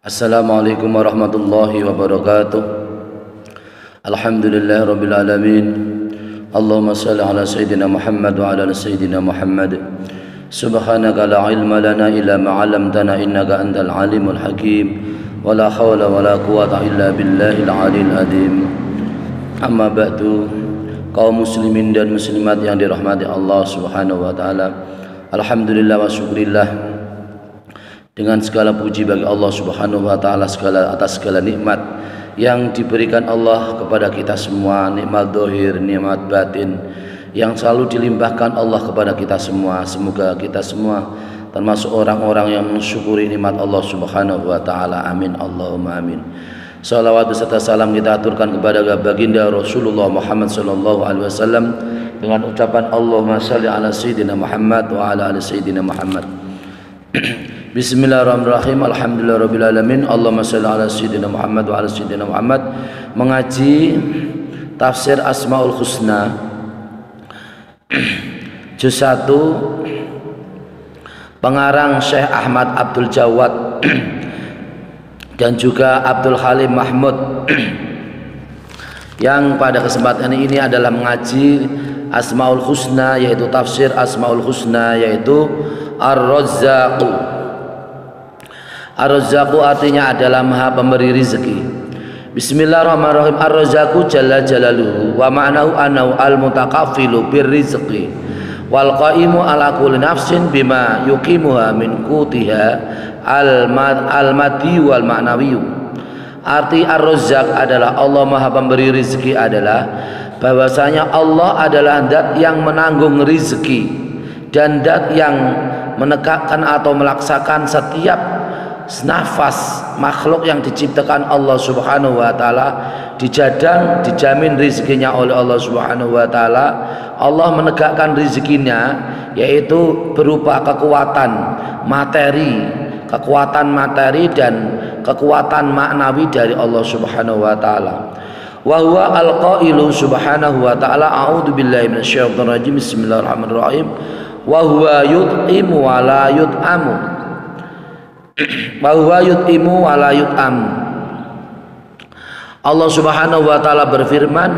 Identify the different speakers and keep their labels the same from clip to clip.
Speaker 1: Assalamualaikum warahmatullahi wabarakatuh. Alhamdulillah rabbil alamin. Allahumma salli ala sayyidina Muhammad wa ala sayyidina Muhammad. Subhanaka la ilma lana illa ma 'allamtana innaka antal alimul hakim. Wa la hawla wa la quwwata illa billahil aliyil azim. Amma ba'du. Kaum muslimin dan muslimat yang dirahmati Allah Subhanahu wa taala. Alhamdulillah wa syukrillah. Dengan segala puji bagi Allah Subhanahu wa taala atas segala nikmat yang diberikan Allah kepada kita semua, nikmat zahir, nikmat batin yang selalu dilimpahkan Allah kepada kita semua. Semoga kita semua termasuk orang-orang yang mensyukuri nikmat Allah Subhanahu wa taala. Amin Allahumma amin. Salawat beserta salam kita aturkan kepada baginda Rasulullah Muhammad sallallahu alaihi wasallam dengan ucapan Allahumma shalli ala sayyidina Muhammad wa ala ali sayyidina Muhammad. Bismillahirrahmanirrahim. Alhamdulillahirabbil alamin. Allahumma shalli ala sayyidina Muhammad wa ala sayyidina Muhammad. Mengaji tafsir Asmaul Husna juz 1 pengarang Syekh Ahmad Abdul Jawad dan juga Abdul Halim Mahmud yang pada kesempatan ini adalah mengaji Asmaul Husna, yaitu tafsir Asmaul Husna, yaitu Ar-Razzaqu. Ar-Razzaqu artinya adalah Maha Pemberi rizki. Bismillahirrahmanirrahim. Ar-Razzaqu jalla jalaluhu wa ma'nahu annahu al-mutakaffilu birrizqi wal qaimu ala kulli nafsin bima yuqimuha min qutiha al-madhi wal ma'nawi. Arti Ar-Razzaq adalah Allah Maha Pemberi rizki adalah bahwasanya Allah adalah zat yang menanggung rizki dan zat yang menegakkan atau melaksakan setiap nafas makhluk yang diciptakan Allah Subhanahu wa taala, dijamin rezekinya oleh Allah Subhanahu wa taala. Allah menegakkan rezekinya yaitu berupa kekuatan materi dan kekuatan maknawi dari Allah Subhanahu wa taala. Wa huwa al-qailu subhanahu wa ta'ala a'udzubillahi minasyaitonir rajim. Bismillahirrahmanirrahim. Wa huwa yut'imu wa la yut'amu. Wa huwa yut'imu wa la yut'amu. Allah Subhanahu wa taala berfirman,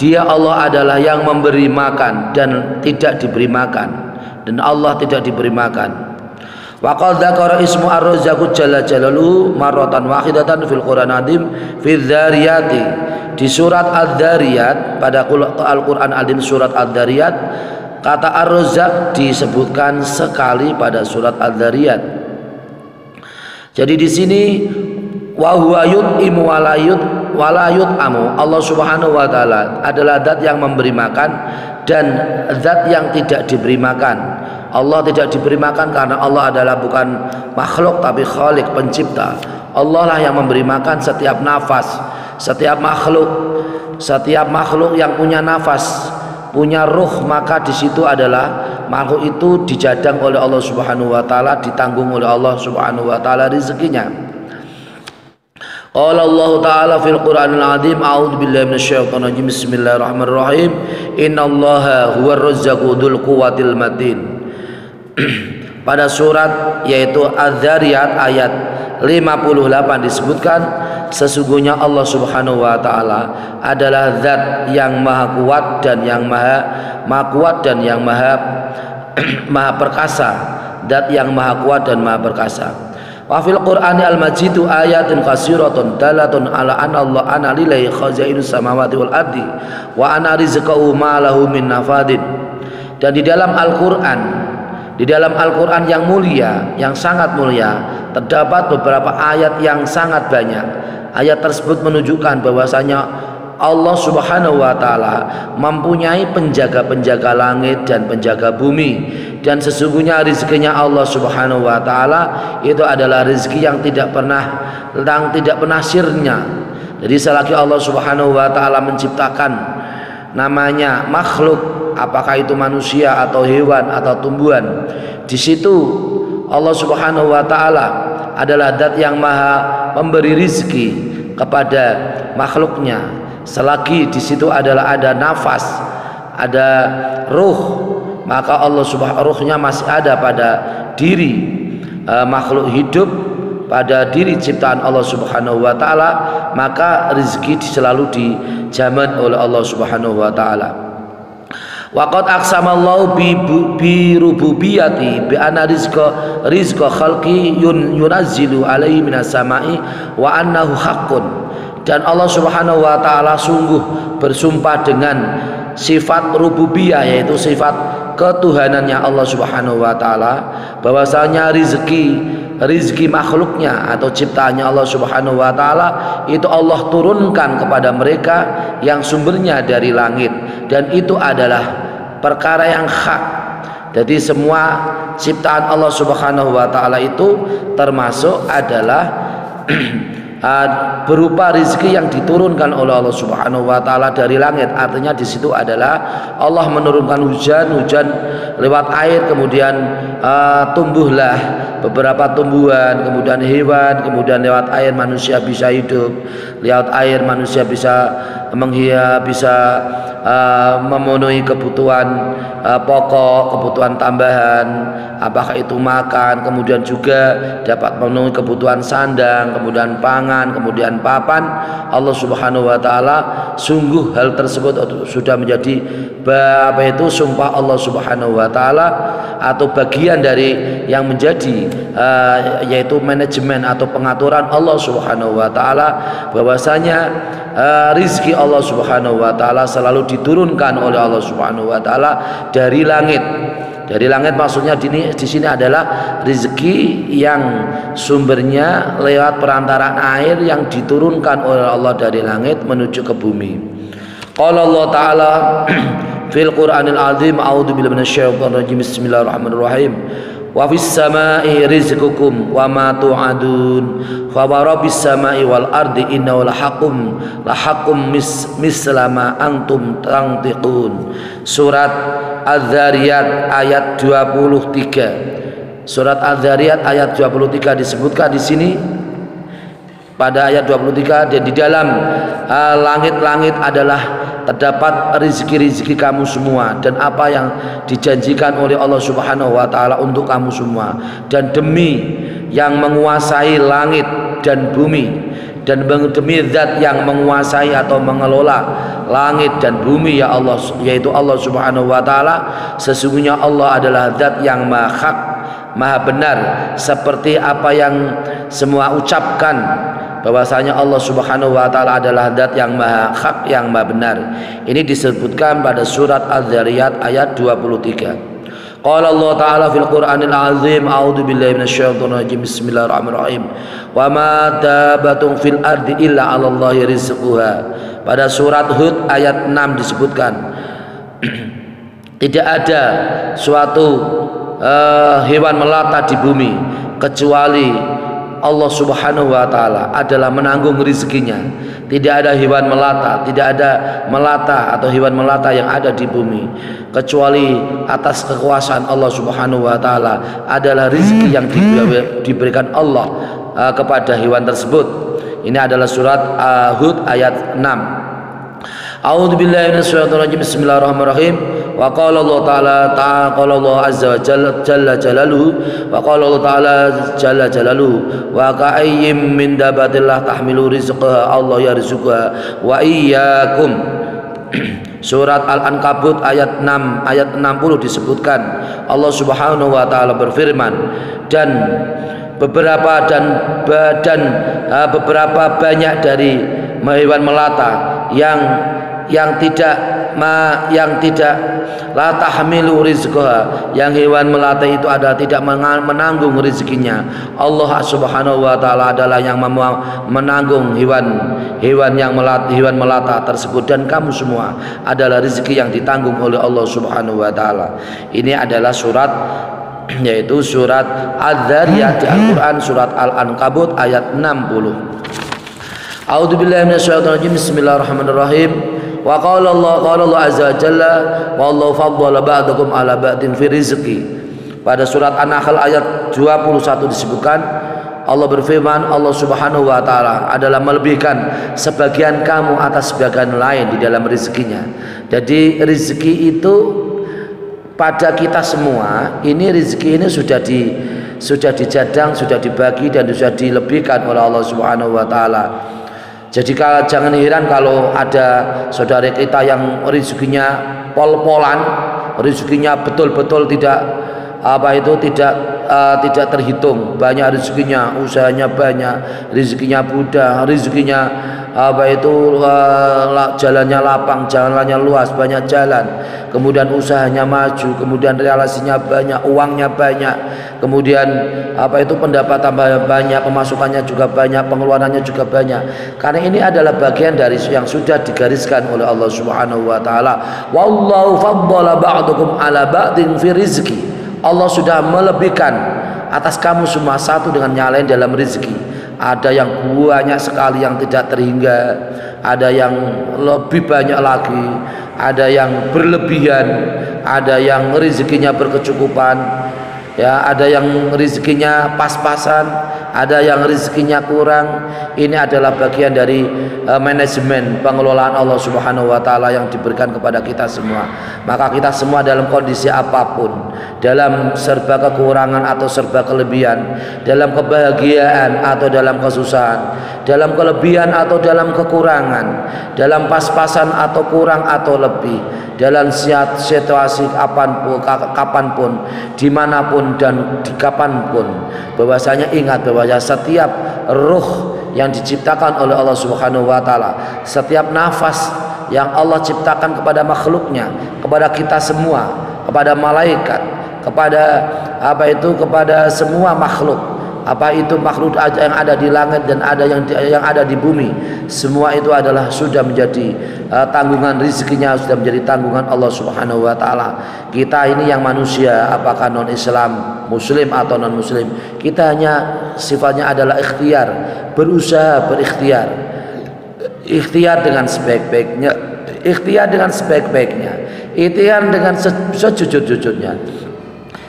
Speaker 1: Dia Allah adalah yang memberi makan dan tidak diberi makan, dan Allah tidak diberi makan. Wa qad dzakara ismu ar-razzaqu jalla jalaluhu marratan wahidatan fil Qur'an adim fi dzariyati, di surat Ad-Dzariyat, pada Al-Qur'an Adim surat Ad-Dzariyat kata Ar-Razzaq disebutkan sekali pada surat Ad-Dzariyat. Jadi di sini wa huwa yut'imu wa la yut'amu. Allah Subhanahu wa taala adalah zat yang memberi makan dan zat yang tidak diberi makan. Allah tidak diberi makan karena Allah adalah bukan makhluk tapi Khalik, pencipta. Allah lah yang memberi makan setiap nafas, setiap makhluk yang punya nafas, punya ruh, maka di situ adalah makhluk itu dijadang oleh Allah Subhanahu wa taala, ditanggung oleh Allah Subhanahu wa taala rezekinya. Qala Allah taala fil Qur'anil azim, a'udzubillahi minasyaitonir rajim. Bismillahirrahmanirrahim. Innallaha huwar razzaqu dzul quwwatil matin. Pada surat yaitu Az-Zariyat ayat 58 disebutkan, sesungguhnya Allah Subhanahu wa taala adalah zat yang maha kuat dan yang maha perkasa, zat yang maha kuat dan maha perkasa. Wa fil Qur'ani al-Majidu ayatun qasiratun dalatun ala anna Allah ana lillahi khazainus samawati wal ardi wa ana rizqahu ma lahu min nafadin. Dan di dalam Al-Qur'an yang mulia, yang sangat mulia, terdapat beberapa ayat yang sangat banyak. Ayat tersebut menunjukkan bahwasanya Allah Subhanahu wa taala mempunyai penjaga-penjaga langit dan penjaga bumi, dan sesungguhnya rezekinya Allah Subhanahu wa taala itu adalah rezeki yang tidak pernah sirna. Jadi selagi Allah Subhanahu wa taala menciptakan namanya makhluk, apakah itu manusia atau hewan atau tumbuhan, di situ Allah Subhanahu wa taala adalah zat yang maha memberi rizki kepada makhluknya. Selagi di situ adalah ada nafas, ada ruh, maka Allah Subhanahu ruhnya masih ada pada diri makhluk hidup, pada diri ciptaan Allah Subhanahu wa taala, maka rezeki selalu dijamin oleh Allah Subhanahu wa taala. Waqad aqsamallahu bi rububiyyati bi anna rizqa khalqi yunazzilu alaihi minas sama'i wa annahu haqqun. Dan Allah Subhanahu wa taala sungguh bersumpah dengan sifat rububiyah, yaitu sifat ketuhanannya Allah Subhanahu wa taala, bahwasanya rizki makhluknya atau ciptaannya Allah Subhanahu wa taala itu Allah turunkan kepada mereka yang sumbernya dari langit, dan itu adalah perkara yang hak. Jadi semua ciptaan Allah Subhanahu wa taala itu termasuk adalah berupa rezeki yang diturunkan oleh Allah Subhanahu wa taala dari langit. Artinya di situ adalah Allah menurunkan hujan lewat air, kemudian tumbuhlah beberapa tumbuhan, kemudian hewan, kemudian lewat air manusia bisa hidup, lewat air manusia bisa memenuhi kebutuhan pokok, kebutuhan tambahan, apakah itu makan, kemudian juga dapat memenuhi kebutuhan sandang, kemudian pangan, kemudian papan. Allah Subhanahu wa taala sungguh hal tersebut sudah menjadi sumpah Allah Subhanahu wa taala, atau bagian dari yang menjadi yaitu manajemen atau pengaturan Allah Subhanahu wa taala, bahwasanya rizki Allah Subhanahu wa taala selalu diturunkan oleh Allah Subhanahu wa taala dari langit. Dari langit maksudnya di sini adalah rezeki yang sumbernya lewat perantaraan air yang diturunkan oleh Allah dari langit menuju ke bumi. Qala Allah taala fil Qur'anil azim, a'udzubillahi minasyaitonir rajim, bismillahirrahmanirrahim. Wa fis samai rizqukum wa ma tu'adun fa rabbis samai wal ardi innahu lahaqqum misla ma antum tantiqun. Surat Az-Zariyat ayat 23. Surat Az-Zariyat ayat 23 disebutkan di sini pada ayat 23, dan di dalam langit-langit adalah terdapat rizki-rizki kamu semua, dan apa yang dijanjikan oleh Allah Subhanahu wa taala untuk kamu semua. Dan demi yang menguasai langit dan bumi, dan demi zat yang menguasai atau mengelola langit dan bumi, ya Allah, yaitu Allah Subhanahu wa taala, sesungguhnya Allah adalah zat yang maha hak, maha benar, seperti apa yang semua ucapkan, bahwasanya Allah Subhanahu wa taala adalah zat yang maha hak, yang maha benar. Ini disebutkan pada surat Az-Zariyat ayat 23. Qala Allah taala fil Qur'anil azim, a'udzubillahi minasyaitonir rajim, bismillahirrahmanirrahim. Wa ma dabatun fil ardi illa 'alallahi rizquha. Pada surat Hud ayat 6 disebutkan tidak ada suatu hewan melata di bumi kecuali Allah Subhanahu wa taala adalah menanggung rezekinya. Tidak ada hewan melata, tidak ada melata atau hewan melata yang ada di bumi kecuali atas kekuasaan Allah Subhanahu wa taala adalah rezeki yang diberikan Allah kepada hewan tersebut. Ini adalah surat Hud ayat 6. A'udzubillahi minasyaitonir rajim, bismillahirrahmanirrahim. Wa qala Allah ta'ala qala Allah azza wa jalla jalaluhu, wa qala Allah ta'ala jalla jalaluhu, wa ka'ayyim min dabatillah tahmilu rizqaha Allah yarzuquha wa iyyakum. Surat Al-Ankabut ayat 6 ayat 60 disebutkan Allah Subhanahu wa taala berfirman, dan beberapa banyak dari hewan melata yang tidak la tahmilu rizqaha, yang hewan melata itu adalah tidak menanggung rezekinya. Allah Subhanahu wa taala adalah yang menanggung hewan melata tersebut, dan kamu semua adalah rezeki yang ditanggung oleh Allah Subhanahu wa taala. Ini adalah surat, yaitu surat Az-Zariyat di Al-Qur'an, surat Al-Ankabut ayat 60. A'udzubillahi minasyaitonir rajim, bismillahirrahmanirrahim. Wa qala Allah azza wa jalla, wallahu faddala ba'dakum ala ba'din fi rizqi. Pada surat An-Nahl ayat 21 disebutkan Allah berfirman, Allah Subhanahu wa taala adalah melebihkan sebagian kamu atas sebagian lain di dalam rezekinya. Jadi rezeki itu pada kita semua, ini rezeki ini sudah dijadang, sudah dibagi dan sudah dilebihkan oleh Allah Subhanahu wa taala. Jadi jangan heran kalau ada saudara kita yang rezekinya pol-polan, rezekinya betul-betul tidak tidak terhitung, banyak rezekinya, usahanya banyak, rezekinya mudah, rezekinya jalannya lapang, jalannya luas, banyak jalan, kemudian usahanya maju, kemudian realisasinya banyak, uangnya banyak, kemudian pendapatan banyak, pemasukannya juga banyak, pengeluarannya juga banyak. Karena ini adalah bagian dari yang sudah digariskan oleh Allah Subhanahu wa taala. Wallahu faddala ba'dukum ala ba'din fi rizqi. Allah sudah melebihkan atas kamu semua satu dengan yang lain dalam rezeki. Ada yang banyak sekali yang tidak terhingga, ada yang lebih banyak lagi, ada yang berlebihan, ada yang rezekinya berkecukupan, ya, ada yang rezekinya pas-pasan, ada yang rezekinya kurang. Ini adalah bagian dari manajemen pengelolaan Allah Subhanahu wa taala yang diberikan kepada kita semua. Maka kita semua dalam kondisi apapun, dalam serba kekurangan atau serba kelebihan, dalam kebahagiaan atau dalam kesusahan, dalam kelebihan atau dalam kekurangan, dalam pas-pasan atau kurang atau lebih, dalam situasi kapanpun, dimanapun dan di kapanpun, bahwasanya ingat bahwa setiap ruh yang diciptakan oleh Allah Subhanahu wa taala, setiap nafas yang Allah ciptakan kepada makhluknya, kepada kita semua, kepada malaikat, kepada kepada semua makhluk, makhluk yang ada di langit dan ada yang ada di bumi, semua itu adalah sudah menjadi tanggungan rezekinya, sudah menjadi tanggungan Allah Subhanahu wa taala. Kita ini yang manusia, apakah non Islam, muslim atau non muslim, kita hanya sifatnya adalah ikhtiar, berusaha berikhtiar, ikhtiar dengan sebaik-baiknya, ikhtiar dengan sebaik-baiknya, ikhtiar dengan sejujur-jujurnya,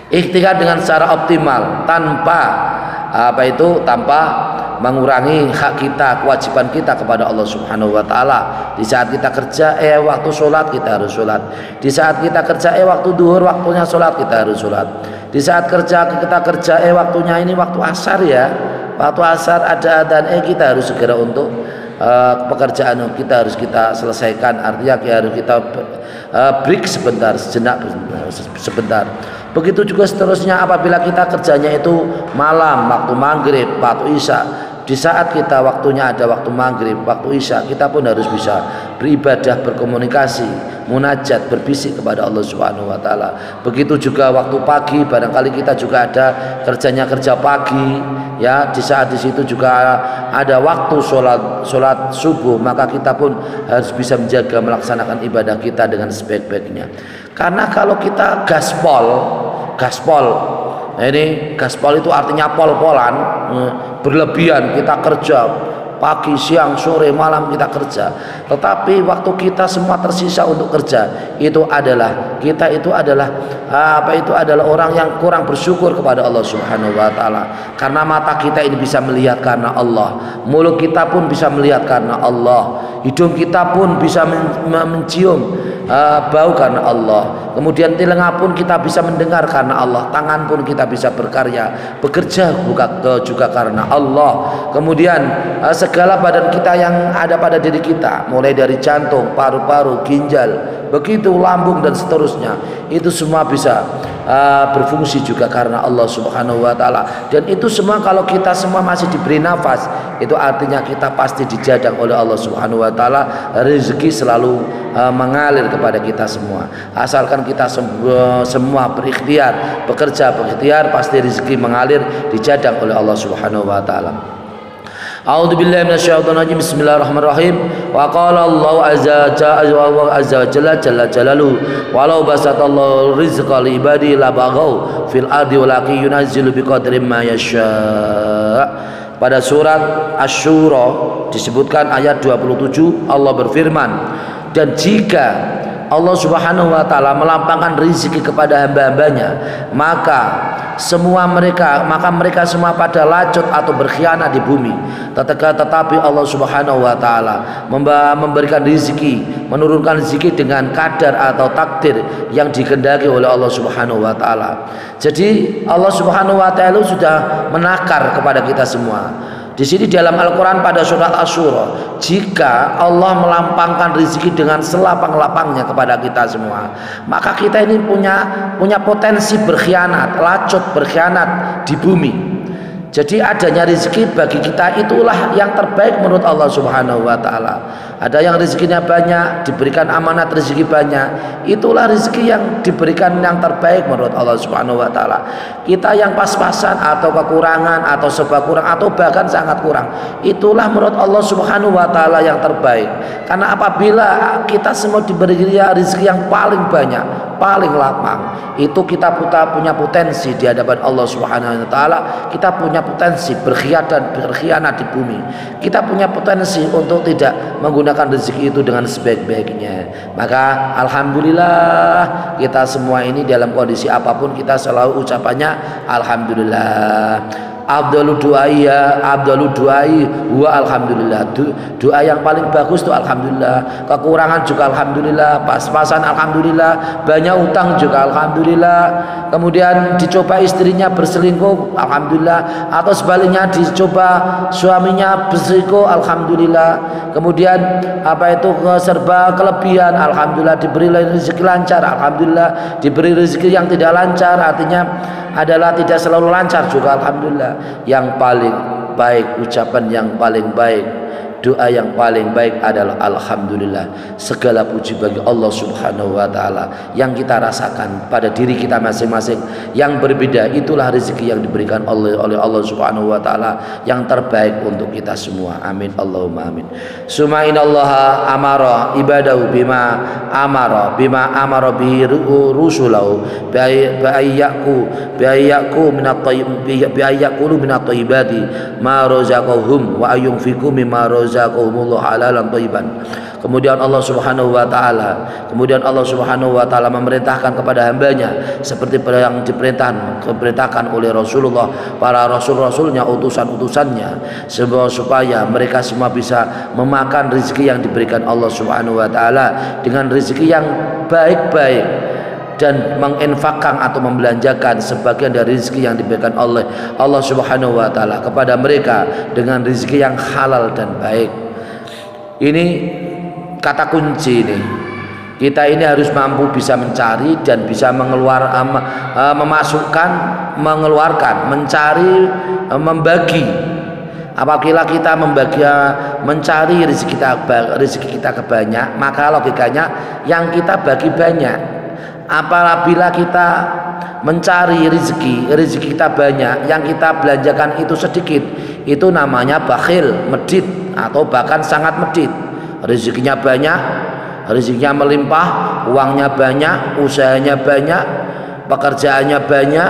Speaker 1: ikhtiar dengan secara optimal, tanpa tanpa mengurangi hak kita, kewajiban kita kepada Allah Subhanahu wa taala. Di saat kita kerja, waktu sholat kita harus sholat. Di saat kita kerja, waktu duhur, waktunya sholat kita harus sholat. Di saat kita kerja, waktunya ini waktu asar ya, waktu asar ada adzan, kita harus segera untuk pekerjaan kita harus kita selesaikan. Artinya harus kita break sebentar, sejenak sebentar. Begitu juga seterusnya apabila kita kerjanya itu malam, waktu maghrib, waktu isya. Di saat kita waktunya ada waktu maghrib, waktu isya, kita pun harus bisa beribadah, berkomunikasi, munajat, berbisik kepada Allah Subhanahu wa taala. Begitu juga waktu pagi, barangkali kita juga ada kerja pagi, ya. Di saat di situ juga ada waktu sholat subuh, maka kita pun harus bisa menjaga melaksanakan ibadah kita dengan sebaik-baiknya. Karena kalau kita gaspol, ini gaspol itu artinya pol-polan, berlebihan, kita kerja pagi, siang, sore, malam kita kerja, tetapi waktu kita semua tersisa untuk kerja, kita itu adalah orang yang kurang bersyukur kepada Allah Subhanahu wa taala. Karena mata kita ini bisa melihat karena Allah, mulut kita pun bisa melihat karena Allah, hidung kita pun bisa mencium bau karena Allah, kemudian telinga pun kita bisa mendengar karena Allah, tangan pun kita bisa berkarya, bekerja juga karena Allah, kemudian segala badan kita yang ada pada diri kita, mulai dari jantung, paru-paru, ginjal, begitu lambung dan seterusnya, itu semua bisa berfungsi juga karena Allah Subhanahu wa taala. Dan itu semua kalau kita semua masih diberi nafas, itu artinya kita pasti dijadang oleh Allah Subhanahu wa taala, rezeki selalu mengalir kepada kita semua. Asalkan kita semua berikhtiar, bekerja berikhtiar, pasti rezeki mengalir, dijadang oleh Allah Subhanahu wa taala. A'udzubillahi minasyaitonir rajim. Bismillahirrahmanirrahim. Wa qala Allah azza jalla jalaluhu walau basatallahu rizqa li ibadi labaghaw fil ardi walakin yunazzilu biqadri ma yasha. Pada surat Asy-Syura disebutkan ayat 27, Allah berfirman, dan jika Allah Subhanahu wa taala melampangkan rezeki kepada hamba-hambanya, maka mereka semua pada lacut atau berkhianat di bumi. Tetapi Allah Subhanahu wa taala memberikan rezeki, menurunkan rezeki dengan kadar atau takdir yang dikehendaki oleh Allah Subhanahu wa taala. Jadi Allah Subhanahu wa taala sudah menakar kepada kita semua. Di sini dalam Al-Quran pada surat Asy-Syura, jika Allah melampangkan rezeki dengan selapang-lapangnya kepada kita semua, maka kita ini punya potensi berkhianat, lacut berkhianat di bumi. Jadi adanya rezeki bagi kita itulah yang terbaik menurut Allah Subhanahu wa taala. Ada yang rezekinya banyak, diberikan amanat rezeki banyak, itulah rezeki yang diberikan yang terbaik menurut Allah Subhanahu wa taala. Kita yang pas-pasan atau kekurangan atau serba kurang atau bahkan sangat kurang, itulah menurut Allah Subhanahu wa taala yang terbaik. Karena apabila kita semua diberi rezeki yang paling banyak, paling lapang, itu kita punya potensi di hadapan Allah Subhanahu wa taala. Kita punya potensi berkhianat di bumi. Kita punya potensi untuk tidak menggunakan rezeki itu dengan sebaik-baiknya. Maka alhamdulillah, kita semua ini dalam kondisi apapun kita selalu ucapannya alhamdulillah. Afdalu du'ai wa alhamdulillah. Doa yang paling bagus itu alhamdulillah. Kekurangan juga alhamdulillah, pas-pasan alhamdulillah, banyak utang juga alhamdulillah. Kemudian dicoba istrinya berselingkuh alhamdulillah, atau sebaliknya dicoba suaminya berselingkuh alhamdulillah. Kemudian serba kelebihan alhamdulillah, diberi rezeki lancar alhamdulillah, diberi rezeki yang tidak lancar artinya adalah tidak selalu lancar juga alhamdulillah. Yang paling baik, ucapan yang paling baik, doa yang paling baik adalah alhamdulillah. Segala puji bagi Allah Subhanahu wa taala. Yang kita rasakan pada diri kita masing-masing yang berbeda, itulah rezeki yang diberikan oleh Allah Subhanahu wa taala yang terbaik untuk kita semua. Amin Allahumma amin. Summa innallaha amara ibadahu bima amara bihi rusulahu biayyaku minat thayyibati ma razaqahum wa ayunfiqu mimma razaqahumullah halalan thayyiban. Kemudian Allah Subhanahu wa taala memerintahkan kepada hambanya seperti yang diperintahkan oleh Rasulullah, para rasul-rasulnya, utusan-utusannya, supaya mereka semua bisa memakan rezeki yang diberikan Allah Subhanahu wa taala dengan rezeki yang baik-baik dan menginfakkan atau membelanjakan sebagian dari rezeki yang diberikan oleh Allah Subhanahu wa taala kepada mereka dengan rezeki yang halal dan baik. Ini kata kunci ini. Kita ini harus mampu bisa mencari dan bisa mengeluarkan, mencari, membagi. Apabila kita mencari rezeki kita kebanyak, maka logikanya yang kita bagi banyak. Apabila kita mencari rezeki kita banyak, yang kita belanjakan itu sedikit, itu namanya bakhil, medit, atau bahkan sangat medit. Rezekinya banyak, rezekinya melimpah, uangnya banyak, usahanya banyak, pekerjaannya banyak,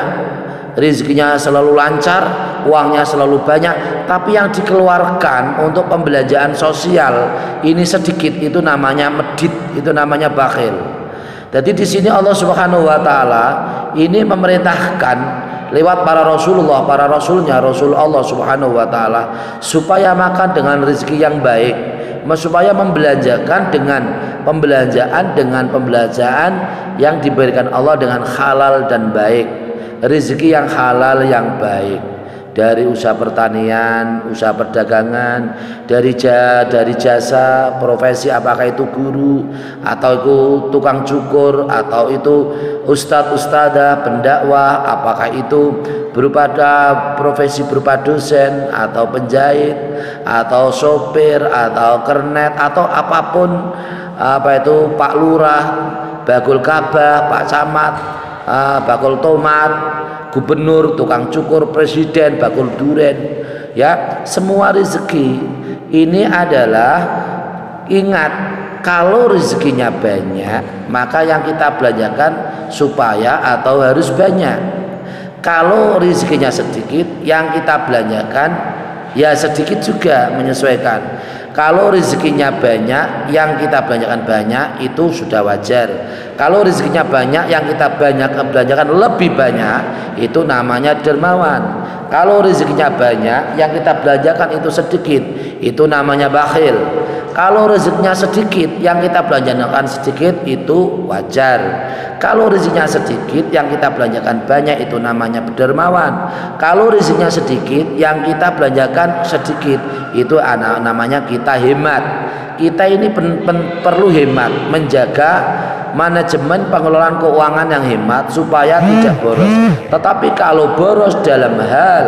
Speaker 1: rezekinya selalu lancar, uangnya selalu banyak, tapi yang dikeluarkan untuk pembelanjaan sosial ini sedikit, itu namanya medit, itu namanya bakhil. Jadi di sini Allah Subhanahu wa taala ini memerintahkan lewat para Rasulullah, para rasulnya, Rasul Allah Subhanahu wa taala, supaya makan dengan rezeki yang baik, supaya membelanjakan dengan pembelanjaan yang diberikan Allah dengan halal dan baik, rezeki yang halal yang baik. Dari usaha pertanian, usaha perdagangan, dari jasa, profesi, apakah itu guru, atau itu tukang cukur, atau itu ustadz-ustadzah, pendakwah, apakah itu berupa profesi berupa dosen, atau penjahit, atau sopir, atau kernet, atau apapun, Pak Lurah, Bakul Kabah, Pak Camat, Bakul Tomat, gubernur, tukang cukur, presiden, bakul duren, ya, semua rezeki ini adalah, ingat, kalau rezekinya banyak maka yang kita belanjakan supaya atau harus banyak. Kalau rezekinya sedikit, yang kita belanjakan ya sedikit juga, menyesuaikan. Kalau rezekinya banyak, yang kita belanjakan banyak itu sudah wajar. Kalau rezekinya banyak, yang kita belanjakan lebih banyak, itu namanya dermawan. Kalau rezekinya banyak, yang kita belanjakan itu sedikit, itu namanya bakhil. Kalau rezekinya sedikit, yang kita belanjakan sedikit, itu wajar. Kalau rezekinya sedikit, yang kita belanjakan banyak, itu namanya dermawan. Kalau rezekinya sedikit, yang kita belanjakan sedikit, itu namanya kita hemat. Kita ini perlu hemat, menjaga manajemen pengelolaan keuangan yang hemat supaya tidak boros. Tetapi kalau boros dalam hal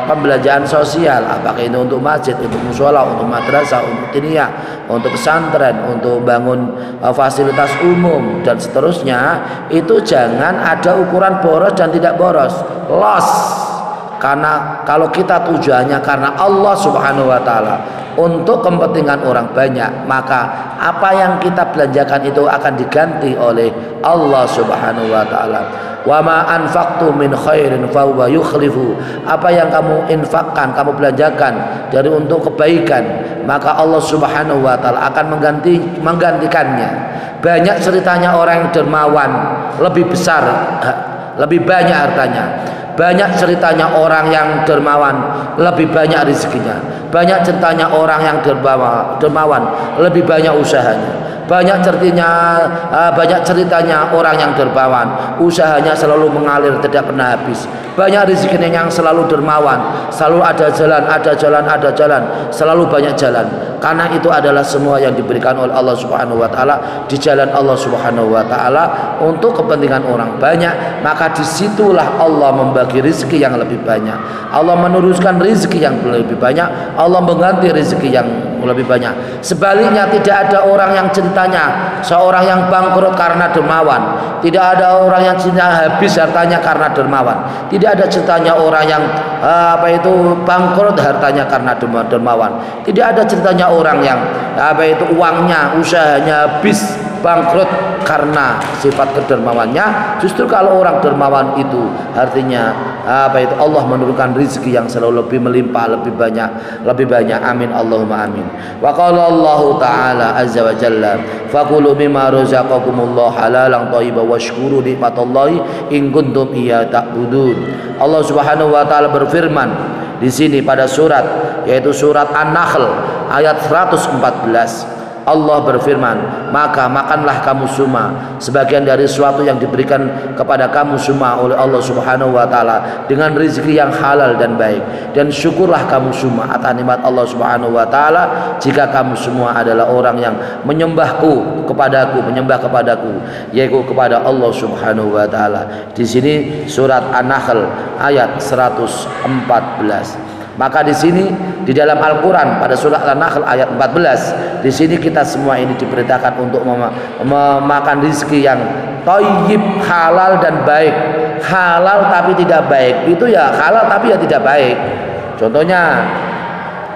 Speaker 1: pembelanjaan sosial, apakah itu untuk masjid, untuk musola, untuk madrasah, untuk diniyah, untuk pesantren, untuk bangun fasilitas umum dan seterusnya, itu jangan ada ukuran boros dan tidak boros, loss. Karena kalau kita tujuannya karena Allah Subhanahu wa taala untuk kepentingan orang banyak, maka apa yang kita belanjakan itu akan diganti oleh Allah Subhanahu wa taala. Wa ma anfaqtu min khairin fa huwa yukhlifu. Apa yang kamu infakkan, kamu belanjakan dari untuk kebaikan, maka Allah Subhanahu wa taala akan menggantikannya. Banyak ceritanya orang yang dermawan, lebih besar, lebih banyak hartanya. Banyak ceritanya orang yang dermawan, lebih banyak rezekinya. Banyak ceritanya orang yang dermawan, lebih banyak usahanya. Banyak ceritanya orang yang dermawan, usahanya selalu mengalir, tidak pernah habis. Banyak rezekinya yang selalu dermawan, selalu ada jalan, selalu banyak jalan. Karena itu adalah semua yang diberikan oleh Allah Subhanahu wa taala di jalan Allah Subhanahu wa taala untuk kepentingan orang banyak, maka disitulah Allah membagi rezeki yang lebih banyak. Allah meneruskan rezeki yang lebih banyak, Allah mengganti rezeki yang lebih banyak. Sebaliknya tidak ada orang yang ceritanya seorang yang bangkrut karena dermawan, tidak ada orang yang ceritanya habis hartanya karena dermawan, tidak ada ceritanya orang yang bangkrut hartanya karena dermawan, tidak ada ceritanya orang yang uangnya, usahanya habis, bangkrut karena sifat kedermawannya. Justru kalau orang dermawan itu artinya Allah menurunkan rezeki yang selalu lebih melimpah, lebih banyak. Amin Allahumma amin. Wa qala Allah taala azza wa jalla faqulu mimma razaqakumullah halalan thayyiban washkuru nikmatallahi in kuntum iyya ta'budun. Allah Subhanahu wa taala berfirman di sini pada surat, yaitu surat An-Nahl ayat 114. Allah berfirman, maka makanlah kamu semua sebagian dari sesuatu yang diberikan kepada kamu semua oleh Allah Subhanahu wa taala dengan rezeki yang halal dan baik, dan syukurlah kamu semua atas nikmat Allah Subhanahu wa taala jika kamu semua adalah orang yang menyembah kepadaku, yaitu kepada Allah Subhanahu wa taala. Di sini surat An-Nahl ayat 114. Maka di sini di dalam Al-Qur'an pada surat An-Nahl ayat 14, di sini kita semua ini diperintahkan untuk memakan rezeki yang thayyib, halal dan baik. Halal tapi tidak baik, itu ya halal tapi ya tidak baik. Contohnya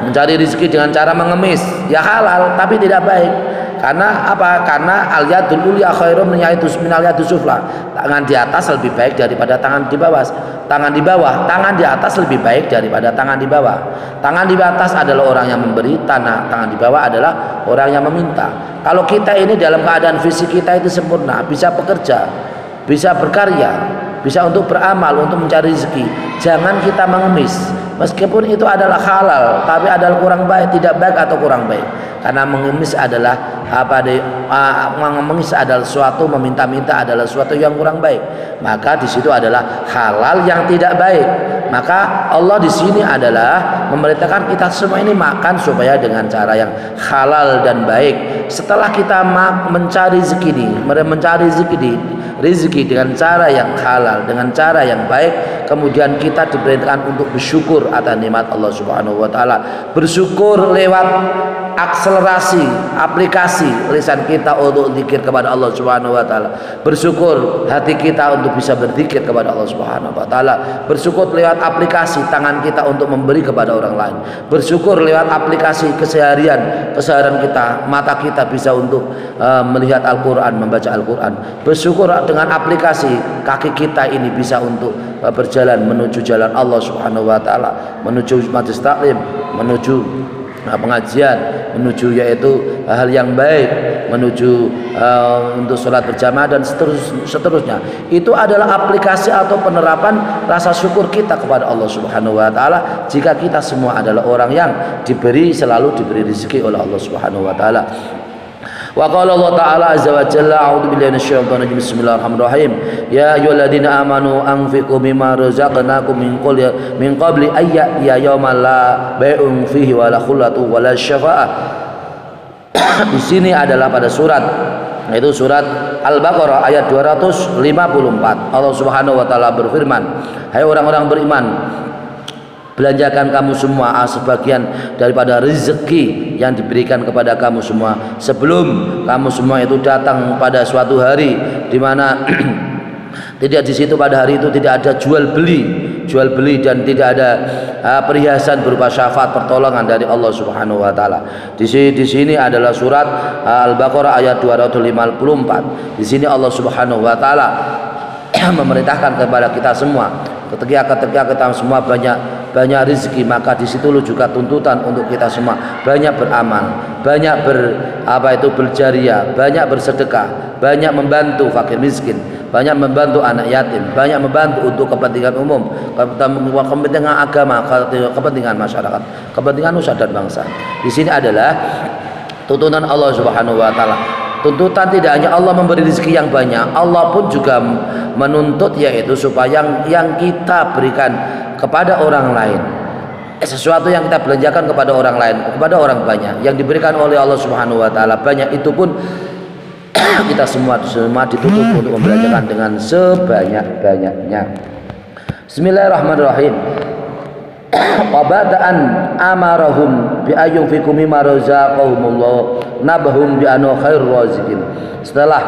Speaker 1: mencari rezeki dengan cara mengemis, ya halal tapi tidak baik. Karena apa? Karena al-yadul ulya khairum min al-yadus sufla. Tangan di atas lebih baik daripada tangan di bawah. Tangan di atas lebih baik daripada tangan di bawah. Tangan di atas adalah orang yang memberi, tangan di bawah adalah orang yang meminta. Kalau kita ini dalam keadaan fisik kita itu sempurna, bisa bekerja, bisa berkarya, bisa untuk beramal, untuk mencari rezeki, jangan kita mengemis. Meskipun itu adalah halal, tapi adalah kurang baik, tidak baik atau kurang baik. Karena mengemis adalah mengemis adalah suatu, meminta-minta adalah suatu yang kurang baik. Maka di situ adalah halal yang tidak baik. Maka Allah di sini adalah memerintahkan kita semua ini makan supaya dengan cara yang halal dan baik. Setelah kita mencari rezeki dengan cara yang halal, dengan cara yang baik, kemudian kita diperintahkan untuk bersyukur atas nikmat Allah Subhanahu wa taala. Bersyukur lewat akselerasi aplikasi lisan kita untuk zikir kepada Allah Subhanahu wa taala. Bersyukur hati kita untuk bisa berzikir kepada Allah Subhanahu wa taala. Bersyukur lewat aplikasi tangan kita untuk memberi kepada orang lain. Bersyukur lewat aplikasi keseharian kita, mata kita bisa untuk melihat Al-Qur'an, membaca Al-Qur'an. Bersyukur dengan aplikasi kaki kita ini bisa untuk berjalan menuju jalan Allah Subhanahu wa taala, menuju majelis taklim, menuju pengajian, menuju yaitu hal yang baik, menuju untuk sholat berjamaah dan seterusnya. Itu adalah aplikasi atau penerapan rasa syukur kita kepada Allah Subhanahu wa taala jika kita semua adalah orang yang selalu diberi rezeki oleh Allah Subhanahu wa taala. Wa qala Allah ta'ala azza wa jalla a'udzu billahi minasyaitonir rajim bismillahirrahmanirrahim ya ayyuhalladzina amanu anfiqu mimma razaqnakum min qabli ayya yaumal la bai'un fihi wala khullatu wala syafa'ah. Di sini adalah pada surat, yaitu surat Al-Baqarah ayat 254. Allah Subhanahu wa taala berfirman, hai orang-orang beriman, belanjakan kamu semua sebagian daripada rezeki yang diberikan kepada kamu semua sebelum kamu semua itu datang pada suatu hari di mana tidak di situ pada hari itu tidak ada jual beli dan tidak ada perhiasan berupa syafaat pertolongan dari Allah Subhanahu wa taala. Di sini adalah surat Al-Baqarah ayat 254. Di sini Allah Subhanahu wa taala memerintahkan kepada kita semua ketika kita semua banyak rezeki, maka di situ juga tuntutan untuk kita semua banyak beramal, banyak berjariah, banyak bersedekah, banyak membantu fakir miskin, banyak membantu anak yatim, banyak membantu untuk kepentingan umum, kepentingan agama, kepentingan masyarakat, kepentingan nusa dan bangsa. Di sini adalah tuntutan Allah Subhanahu wa taala. Tuntutan tidak hanya Allah memberi rezeki yang banyak, Allah pun juga menuntut yaitu supaya yang kita berikan kepada orang lain, sesuatu yang kita belanjakan kepada orang lain, kepada orang banyak, yang diberikan oleh Allah Subhanahu wa taala banyak, itu pun kita semua dituntut untuk membelanjakan dengan sebanyak-banyaknya. Bismillahirrahmanirrahim. Wabada'an amarahum bi ayyunfiqu mimma razaqahumullah nabahum bi anna khairur raziqin. Setelah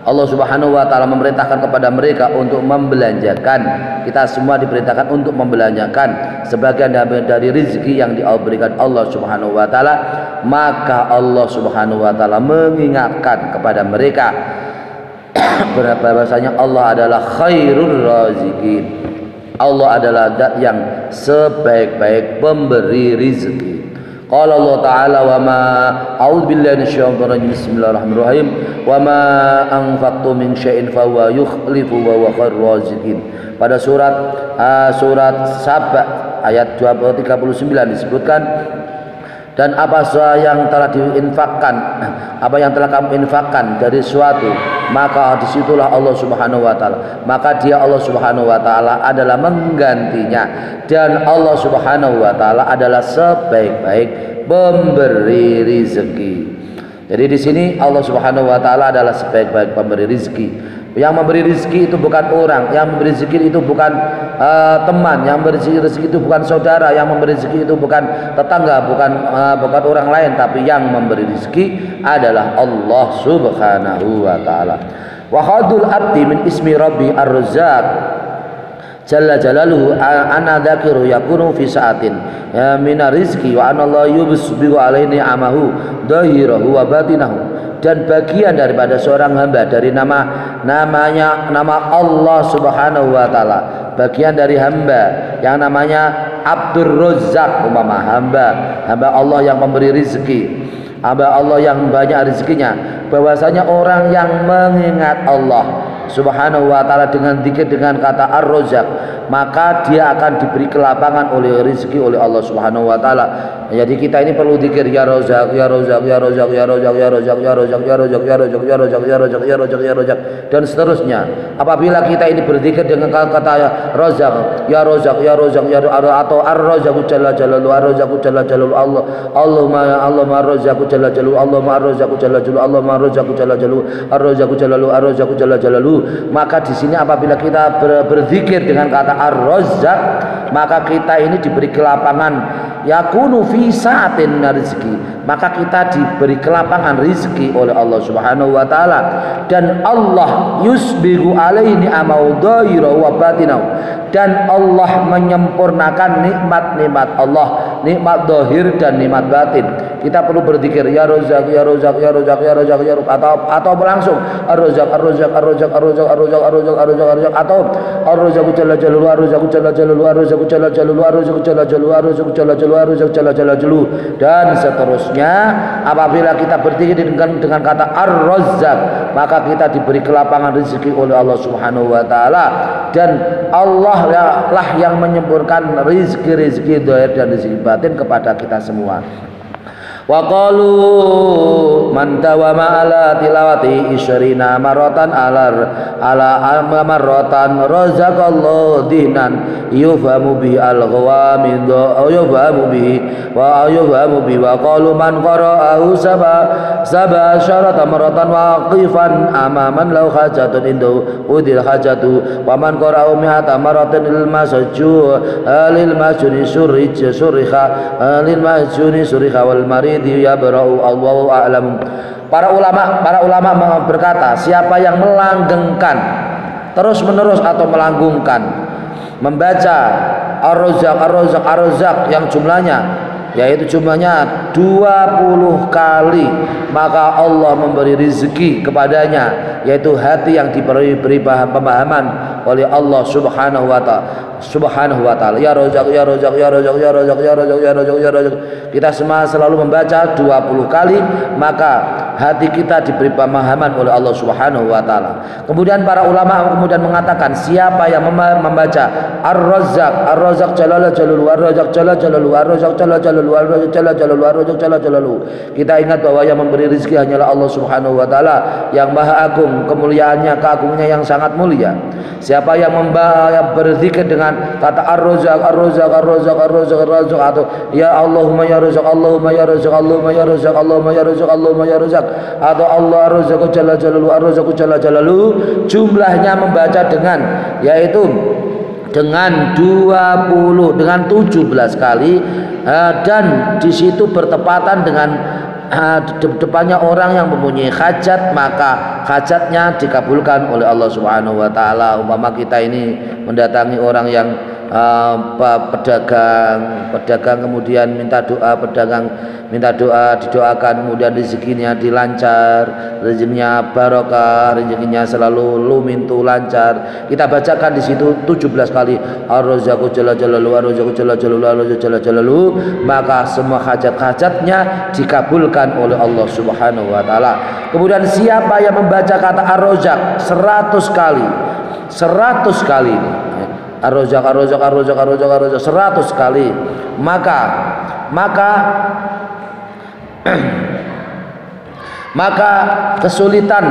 Speaker 1: Allah Subhanahu wa taala memerintahkan kepada mereka untuk membelanjakan, kita semua diperintahkan untuk membelanjakan sebagian dari rezeki yang diberikan Allah Subhanahu wa taala, maka Allah Subhanahu wa taala mengingatkan kepada mereka bahwasanya Allah adalah khairur raziqin. Allah adalah zat yang sebaik-baik pemberi rezeki. Qala Allah Ta'ala wa ma a'udzu billahi minasyaitonir rajim bismillahirrahmanirrahim wa ma anfaqtum min syai'in fa huwa yukhlifu wa huwa khairur raziqin. Pada surat Saba ayat 39 disebutkan, dan apa yang telah diinfakkan, apa yang telah kamu infakkan dari suatu, maka disitulah Allah Subhanahu wa taala, maka dia Allah Subhanahu wa taala adalah menggantinya, dan Allah Subhanahu wa taala adalah sebaik-baik pemberi rezeki. Jadi di sini Allah Subhanahu wa taala adalah sebaik-baik pemberi rezeki. Yang memberi rezeki itu bukan orang, yang memberi rezeki itu bukan teman, yang memberi rezeki itu bukan saudara, yang memberi rezeki itu bukan tetangga, bukan orang lain, tapi yang memberi rezeki adalah Allah Subhanahu wa taala. Wa khadul abdi min ismi rabbi ar-razzaq jalla jalaluhu ana dzakiru yakunu fi sa'atin mina rizqi wa ana la yubsbihu alaihi amahu dhahirahu wa batinahu. Dan bagian daripada seorang hamba dari nama Allah Subhanahu wa taala, bagian dari hamba yang namanya Abdur Razzaq, umpama hamba Allah yang memberi rezeki, hamba Allah yang banyak rezekinya, bahwasanya orang yang mengingat Allah Subhanahu wa taala dengan zikir, dengan kata Ar-Razzaq, maka dia akan diberi kelapangan oleh rezeki oleh Allah Subhanahu wa taala. Jadi kita ini perlu zikir ya Razzaq, ya Razzaq, ya Razzaq, ya Razzaq, ya Razzaq, ya Razzaq, ya Razzaq, ya Razzaq, ya Razzaq, ya Razzaq, ya Razzaq, ya Razzaq, dan seterusnya. Apabila kita ini berzikir dengan kata Razzaq, ya Razzaq, ya Razzaq, ya atau Ar-Razzaq jalla jalaluhu, Ar-Razzaq jalla jalaluhu, Allahumma Ar-Razzaq jalla jalaluhu, Allahumma Ar-Razzaq jalla jalaluhu, Allahumma Ar-Razzaq jalla jalaluhu, Ar-Razzaq jalaluhu, Ar-Razzaq jalla jalaluhu. Maka di sini apabila kita berzikir dengan kata Ar-Razzaq, maka kita ini diberi kelapangan, yakunu fi sa'atin rezeki, maka kita diberi kelapangan rezeki oleh Allah Subhanahu wa taala, dan Allah yusbihu alaihi ni'amahu dhahirahu wa batinahu, dan Allah menyempurnakan nikmat-nikmat Allah nikmat zahir dan nikmat batin. Kita perlu berzikir ya Razzaq ya Razzaq ya Razzaq ya Razzaq ya Razzaq, atau langsung Ar-Razzaq Ar-Razzaq Ar-Razzaq Ar-Razzaq Ar-Razzaq Ar-Razzaq Ar-Razzaq Ar-Razzaq, atau Ar-Razzaq jalla jalaluhu Ar-Razzaq jalla jalaluhu Ar-Razzaq jalla jalaluhu Ar-Razzaq jalla jalaluhu Ar-Razzaq jalla jalaluhu Ar-Razzaq jalla jalaluhu, dan seterusnya. Apabila kita berzikir dengan kata Ar-Razzaq, maka kita diberi kelapangan rezeki oleh Allah Subhanahu wa taala, dan Allah lah yang menyempurnakan rezeki zahir dan rezeki batin kepada kita semua. Wa qalu man dawama ala tilawati isyrina maratan ala maratan razaqallahu dinan yufamu bi al-ghawamid yufamu bi wa qalu man qara'ahu sab'a syarata maratan waqifan amaman law hajatun indu udil hajatu wa man qara'ahu mi'ata maratan lil masju lil masjuni surikha lil masjuni surikha wal marid ya barau Allahu a'lam. Para ulama berkata, siapa yang melanggengkan terus menerus atau melanggungkan membaca Ar-Razzaq Ar-Razzaq Ar-Razzaq yang jumlahnya 20 kali, maka Allah memberi rezeki kepadanya, yaitu hati yang diberi pemahaman oleh Allah Subhanahu wa taala. Ya Razzaq ya Razzaq ya Razzaq ya Razzaq ya Razzaq ya Razzaq ya Razzaq. Kita semua selalu membaca 20 kali, maka hati kita diberi pemahaman oleh Allah Subhanahu wa taala. Kemudian para ulama mengatakan, siapa yang membaca Ar-Razzaq Ar-Razzaq jalla jalaluhu Ar-Razzaq jalla jalaluhu Ar-Razzaq jalla jalaluhu Ar-Razzaq jalla jalaluhu Ar-Razzaq jalla jalaluhu, kita ingat bahwa yang memberi rezeki hanyalah Allah Subhanahu wa taala yang maha agung, kemuliaannya, keagungannya yang sangat mulia. Siapa yang berzikir dengan kata Ar-Razzaq Ar-Razzaq Ar-Razzaq Ar-Razzaq Ar-Razzaq, atau ya Allahumma ya Razzaq Allahumma ya Razzaq Allahumma ya Razzaq Allahumma ya Razzaq Allahumma ya Razzaq, atau Allah Ar-Razzaq jalla jalaluhu Ar-Razzaq jalla jalaluhu, jumlahnya membaca dengan dengan 20 dengan 17 kali, dan di situ bertepatan dengan depannya orang yang mempunyai hajat, maka hajatnya dikabulkan oleh Allah Subhanahu wa taala. Umpama kita ini mendatangi orang yang pedagang kemudian minta doa didoakan, kemudian rezekinya dilancar, rezekinya barokah, rezekinya selalu lumintu lancar, kita bacakan di situ 17 kali Ar-Razzaqu jalla jalaluhu Ar-Razzaqu jalla jalaluhu Ar-Razzaqu jalla jalaluhu, maka semua hajat-hajatnya dikabulkan oleh Allah Subhanahu wa taala. Kemudian siapa yang membaca kata Ar-Razzaq 100 kali Ar-Razzaq Ar-Razzaq Ar-Razzaq Ar-Razzaq Ar-Razzaq 100 kali, maka kesulitan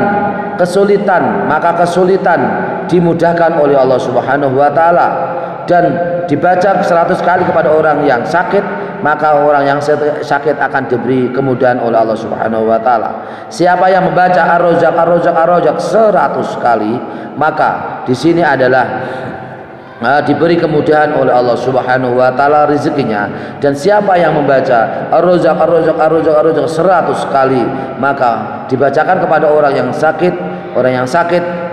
Speaker 1: dimudahkan oleh Allah Subhanahu wa taala, dan dibaca 100 kali kepada orang yang sakit, maka orang yang sakit akan diberi kemudahan oleh Allah Subhanahu wa taala. Siapa yang membaca Ar-Razzaq Ar-Razzaq Ar-Razzaq 100 kali, maka di sini adalah diberi kemudahan oleh Allah Subhanahu wa taala rezekinya. Dan siapa yang membaca Ar-Razzaq Ar-Razzaq Ar-Razzaq Ar-Razzaq 100 kali, maka dibacakan kepada orang yang sakit,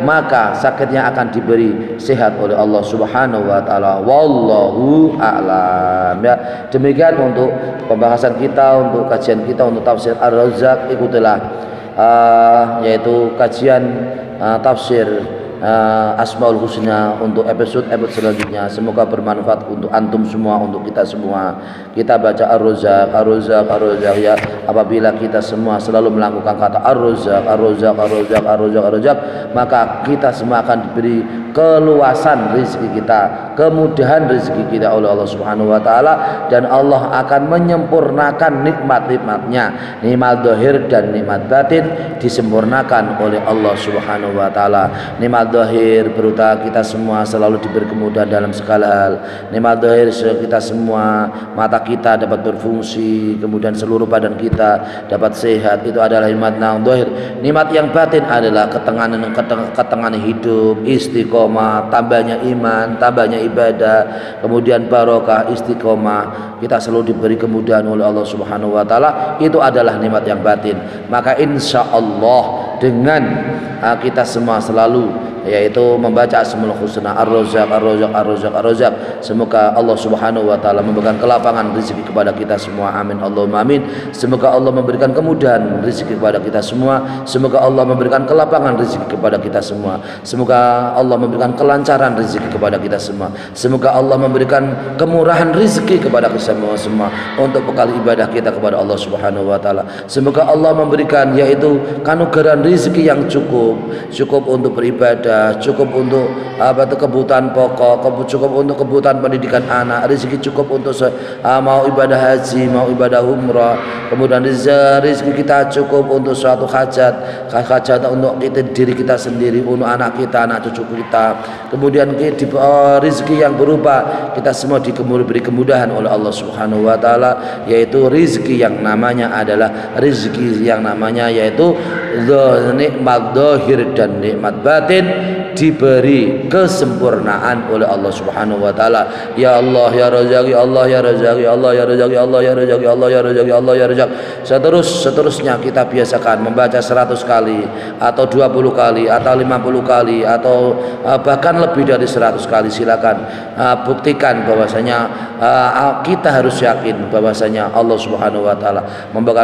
Speaker 1: maka sakitnya akan diberi sehat oleh Allah Subhanahu wa taala. Wallahu a'lam. Ya, demikian untuk pembahasan kita, untuk kajian kita untuk tafsir Ar-Razzaq. Ikutilah yaitu kajian tafsir Asmaul Husna untuk episode selanjutnya. Semoga bermanfaat untuk antum semua, untuk kita semua. Kita baca Ar-Razzaq Ar-Razzaq Ar-Razzaq, ya. Apabila kita semua selalu melakukan kata Ar-Razzaq Ar-Razzaq Ar-Razzaq Ar-Razzaq Ar-Razzaq, maka kita semua akan diberi keluasan rezeki kita, kemudahan rezeki kita oleh Allah Subhanahu wa taala, dan Allah akan menyempurnakan nikmat-nikmatnya, nikmat zahir dan nikmat batin disempurnakan oleh Allah Subhanahu wa taala. Nikmat zahir berupa kita semua selalu diberi kemudahan dalam segala hal. Nikmat zahir kita semua, mata kita dapat berfungsi, kemudian seluruh badan kita dapat sehat, itu adalah nikmat zahir. Nikmat yang batin adalah ketenangan hidup, istiqomah, tambahnya iman, tambahnya ibadah, kemudian barokah, istiqomah, kita selalu diberi kemudahan oleh Allah Subhanahu wa taala. Itu adalah nikmat yang batin. Maka insya Allah dengan kita semua selalu yaitu membaca Asmaul Husna Ar-Razzaq Ar-Razzaq Ar-Razzaq Ar-Razzaq. Semoga Allah Subhanahu wa taala memberikan kelapangan rezeki kepada kita semua, amin Allahumma amin. Semoga Allah memberikan kemudahan rezeki kepada kita semua. Semoga Allah memberikan kelapangan rezeki kepada kita semua. Semoga Allah memberikan kelancaran rezeki kepada kita semua. Semoga Allah memberikan kemurahan rezeki kepada kita semua untuk bekal ibadah kita kepada Allah Subhanahu wa taala. Semoga Allah memberikan yaitu kanugerah rezeki yang cukup untuk beribadah, cukup untuk kebutuhan pokok, cukup untuk kebutuhan pendidikan anak, rezeki cukup untuk mau ibadah haji, mau ibadah umrah, kemudian rezeki kita cukup untuk suatu hajat untuk diri kita sendiri, untuk anak kita, anak cucu kita. Kemudian rezeki yang berupa kita semua diberi kemudahan oleh Allah Subhanahu wa taala, yaitu rezeki yang namanya adalah rezeki yang namanya yaitu nikmat zahir dan nikmat batin diberi kesempurnaan oleh Allah Subhanahu wa taala. Ya Allah ya Razzaq, ya Allah ya Razzaq, ya Allah ya Razzaq, ya Allah ya Razzaq, ya Allah ya Razzaq, ya Allah ya Razzaq. Seterusnya kita biasakan membaca 100 kali atau 20 kali atau 50 kali atau bahkan lebih dari 100 kali. Silakan buktikan bahwasanya kita harus yakin bahwasanya Allah Subhanahu wa taala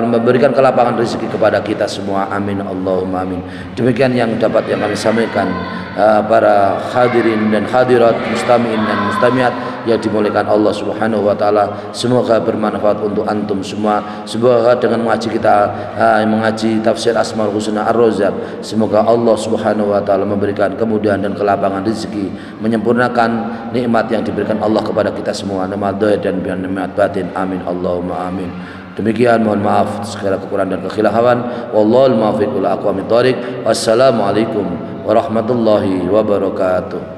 Speaker 1: memberikan kelapangan rezeki kepada kita semua, amin Allahumma amin. Demikian yang dapat yang kami sampaikan para hadirin dan hadirat, mustami'in dan mustami'at yang dimuliakan Allah Subhanahu wa taala. Semoga bermanfaat untuk antum semua. Semoga dengan mengaji kita mengaji tafsir Asmaul Husna Ar-Razzaq, semoga Allah Subhanahu wa taala memberikan kemudahan dan kelapangan rezeki, menyempurnakan nikmat yang diberikan Allah kepada kita semua, nikmat zahir dan nikmat batin, amin Allahumma amin. Demikian, mohon maaf segala kekurangan dan kekhilafan. Wallahul muwaffiq ila aqwamit thoriq. Wassalamualaikum warahmatullahi wabarakatuh.